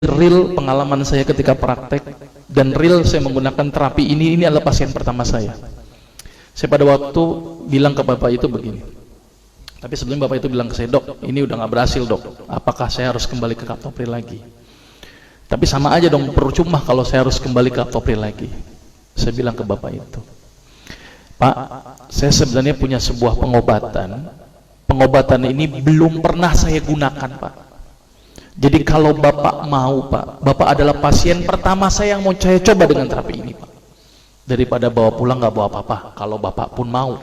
real pengalaman saya ketika praktek dan real saya menggunakan terapi ini adalah pasien pertama saya. Saya pada waktu bilang ke bapak itu begini, tapi sebelum bapak itu bilang ke saya, dok, ini udah nggak berhasil dok, apakah saya harus kembali ke kaptopri lagi? Tapi sama aja dong, percuma kalau saya harus kembali ke kaptopri lagi. Saya bilang ke bapak itu, Pak, saya sebenarnya punya sebuah pengobatan ini belum pernah saya gunakan Pak. Jadi kalau bapak mau Pak, bapak adalah pasien pertama saya yang mau saya coba dengan terapi ini Pak. Daripada bawa pulang nggak bawa apa-apa, kalau bapak pun mau.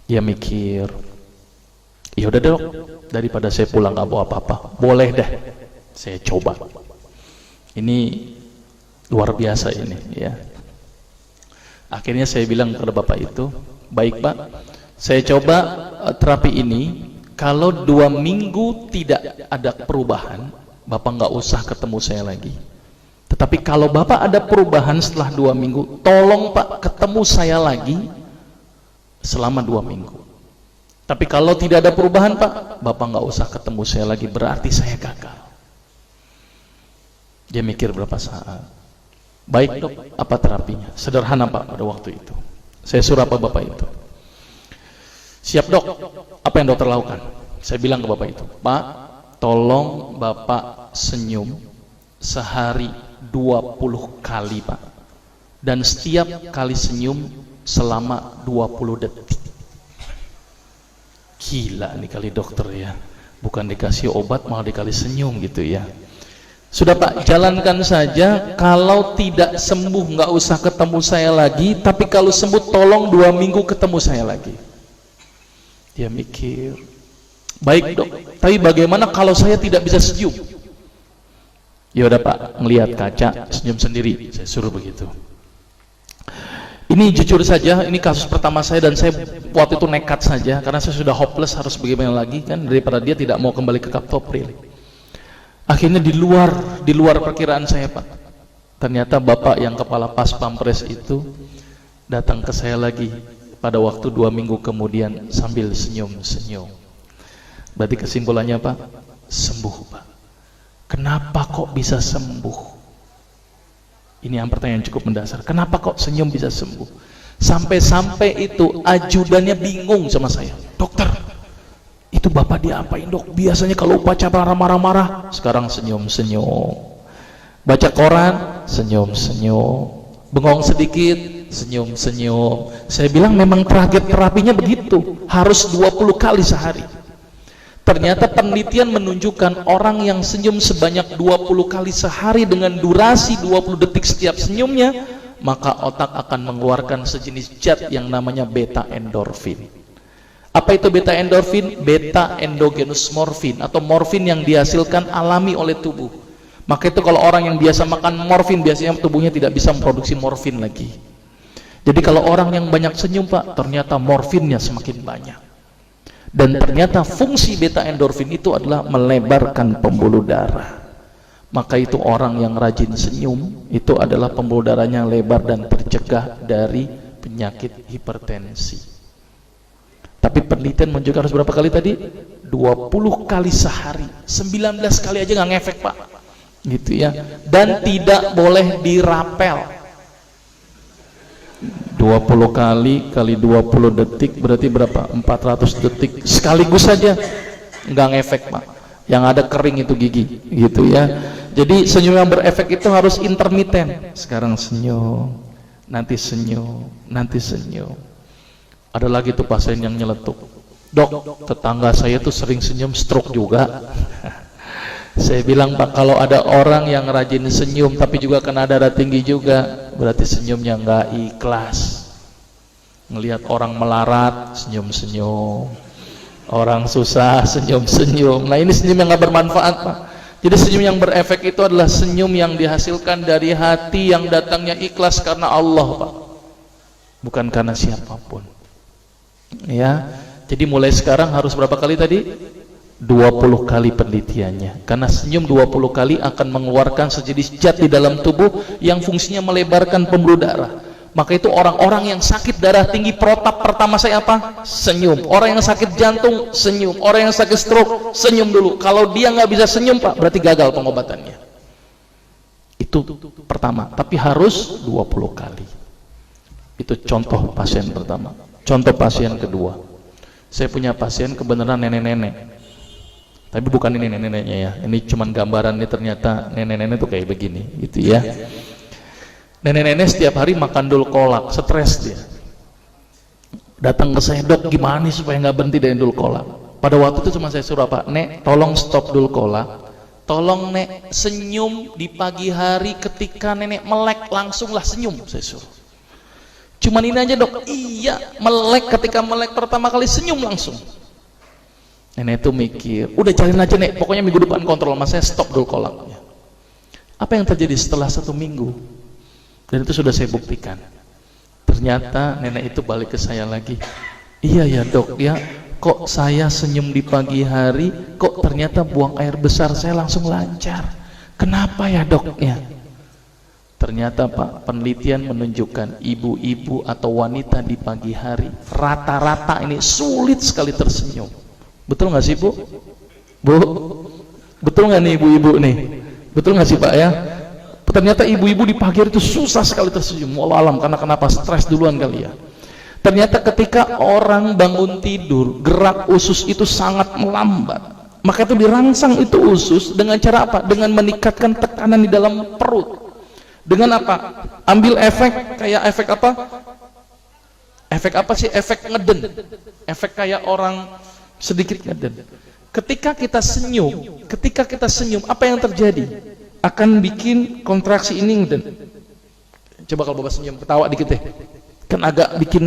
Dia mikir, ya udah dok, daripada saya pulang nggak bawa apa-apa, boleh deh, saya coba. Ini luar biasa ini ya. Akhirnya saya bilang kepada bapak itu, baik Pak, saya coba terapi ini. Kalau 2 minggu tidak ada perubahan, bapak nggak usah ketemu saya lagi. Tetapi kalau bapak ada perubahan setelah 2 minggu, tolong Pak ketemu saya lagi selama 2 minggu. Tapi kalau tidak ada perubahan Pak, bapak nggak usah ketemu saya lagi, berarti saya gagal. Dia mikir berapa saat. Baik dok, apa terapinya? Sederhana Pak pada waktu itu. Saya suruh apa bapak itu? Siap dok, apa yang dokter lakukan? Saya bilang ke bapak itu, Pak, tolong bapak senyum sehari 20 kali Pak. Dan setiap kali senyum selama 20 detik. Gila nih kali dokter ya. Bukan dikasih obat malah dikali senyum gitu ya. Sudah Pak, jalankan saja. Kalau tidak sembuh nggak usah ketemu saya lagi. Tapi kalau sembuh tolong 2 minggu ketemu saya lagi. Dia mikir, baik dok, tapi bagaimana kalau saya tidak bisa senyum? Ya udah Pak, ngelihat kaca senyum sendiri. Saya suruh begitu. Ini jujur saja, ini kasus pertama saya dan saya waktu itu nekat saja karena saya sudah hopeless, harus bagaimana lagi kan, daripada dia tidak mau kembali ke kaptopri. Akhirnya di luar perkiraan saya Pak. Ternyata bapak yang kepala pas pampres itu datang ke saya lagi pada waktu 2 minggu kemudian sambil senyum-senyum. Berarti kesimpulannya Pak, sembuh Pak. Kenapa kok bisa sembuh? Ini yang pertanyaan cukup mendasar. Kenapa kok senyum bisa sembuh? Sampai-sampai itu ajudannya bingung sama saya. Dokter, itu bapak diapain dok? Biasanya kalau upacara marah-marah, sekarang senyum-senyum. Baca koran, senyum-senyum. Bengong sedikit, senyum-senyum. Saya bilang memang target terapinya begitu, harus 20 kali sehari. Ternyata penelitian menunjukkan orang yang senyum sebanyak 20 kali sehari dengan durasi 20 detik setiap senyumnya, maka otak akan mengeluarkan sejenis zat yang namanya beta endorfin. Apa itu beta endorfin? Beta endogenous morfin atau morfin yang dihasilkan alami oleh tubuh. Maka itu kalau orang yang biasa makan morfin, biasanya tubuhnya tidak bisa memproduksi morfin lagi. Jadi kalau orang yang banyak senyum Pak, ternyata morfinnya semakin banyak. Dan ternyata fungsi beta endorfin itu adalah melebarkan pembuluh darah. Maka itu orang yang rajin senyum, itu adalah pembuluh darahnya lebar dan tercegah dari penyakit hipertensi. Tapi penelitian menunjukkan harus berapa kali tadi? 20 kali sehari. 19 kali aja nggak ngefek Pak. Gitu ya. Dan tidak boleh dirapel. 20 kali 20 detik berarti berapa? 400 detik sekaligus saja, nggak ngefek Pak. Yang ada kering itu gigi gitu ya. Jadi senyum yang berefek itu harus intermiten. Sekarang senyum, nanti senyum, nanti senyum. Ada lagi tuh pasien yang nyeletuk, dok, tetangga saya tuh sering senyum stroke juga. Saya bilang Pak, kalau ada orang yang rajin senyum tapi juga kena darah tinggi juga, berarti senyumnya nggak ikhlas. Ngelihat orang melarat, senyum-senyum. Orang susah, senyum-senyum. Nah ini senyum yang nggak bermanfaat Pak. Jadi senyum yang berefek itu adalah senyum yang dihasilkan dari hati yang datangnya ikhlas karena Allah Pak, bukan karena siapapun. Ya, jadi mulai sekarang harus berapa kali tadi? 20 kali penelitiannya, karena senyum 20 kali akan mengeluarkan sejenis zat di dalam tubuh yang fungsinya melebarkan pembuluh darah. Maka itu orang-orang yang sakit darah tinggi, protap pertama saya apa? Senyum. Orang yang sakit jantung, senyum. Orang yang sakit stroke, senyum dulu. Kalau dia nggak bisa senyum Pak, berarti gagal pengobatannya. Itu pertama, tapi harus 20 kali. Itu contoh pasien pertama. Contoh pasien kedua, saya punya pasien kebenaran nenek-nenek, tapi bukan ini nenek-neneknya ya, ini cuman gambaran. Ini ternyata nenek-nenek tuh kayak begini gitu ya. Nenek-nenek setiap hari makan dul kolak, stres dia. Datang ke saya, dok gimana nih supaya nggak berhenti dari dul kolak. Pada waktu itu cuma saya suruh apa, nek tolong stop dul kolak, tolong nek senyum di pagi hari ketika nenek melek, langsunglah senyum, saya suruh. Cuman ini aja dok. Iya, melek, ketika melek pertama kali senyum langsung. Nenek itu mikir, udah cariin aja nek, pokoknya minggu depan kontrol, mas saya stop dul kolaknya. Apa yang terjadi setelah 1 minggu? Dan itu sudah saya buktikan. Ternyata nenek itu balik ke saya lagi. Iya ya dok ya, kok saya senyum di pagi hari, kok ternyata buang air besar saya langsung lancar. Kenapa ya dok ya? Ternyata Pak, penelitian menunjukkan ibu-ibu atau wanita di pagi hari rata-rata ini sulit sekali tersenyum. Betul nggak sih Bu? Bu, betul nggak nih ibu-ibu nih? Betul nggak sih Pak ya? Ternyata ibu-ibu di pagi hari itu susah sekali tersenyum. Wallah alam, karena kenapa? Stres duluan kali ya. Ternyata ketika orang bangun tidur, gerak usus itu sangat melambat. Maka itu dirangsang itu usus dengan cara apa? Dengan meningkatkan tekanan di dalam perut. Dengan apa? Ambil efek, kayak efek apa? Efek apa sih? Efek ngeden. Efek kayak orang sedikit ngeden. Ketika kita senyum, apa yang terjadi? Akan bikin kontraksi ini ngeden. Coba kalau Bapak senyum, ketawa dikit deh. Kan agak bikin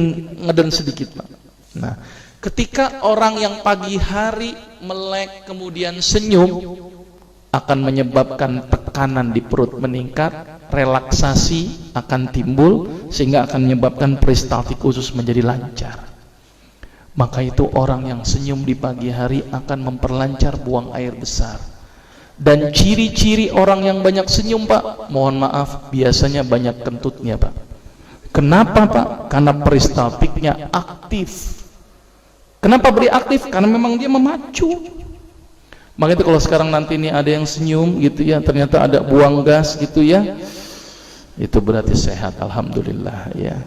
ngeden sedikit, Pak. Nah, ketika orang yang pagi hari melek kemudian senyum, akan menyebabkan tekanan di perut meningkat, relaksasi akan timbul, sehingga akan menyebabkan peristaltik usus menjadi lancar. Maka itu orang yang senyum di pagi hari akan memperlancar buang air besar. Dan ciri-ciri orang yang banyak senyum Pak, mohon maaf, biasanya banyak kentutnya Pak. Kenapa Pak? Karena peristaltiknya aktif. Kenapa beri aktif? Karena memang dia memacu. Makanya itu kalau sekarang nanti ini ada yang senyum gitu ya, ternyata ada buang gas gitu ya, itu berarti sehat, alhamdulillah ya.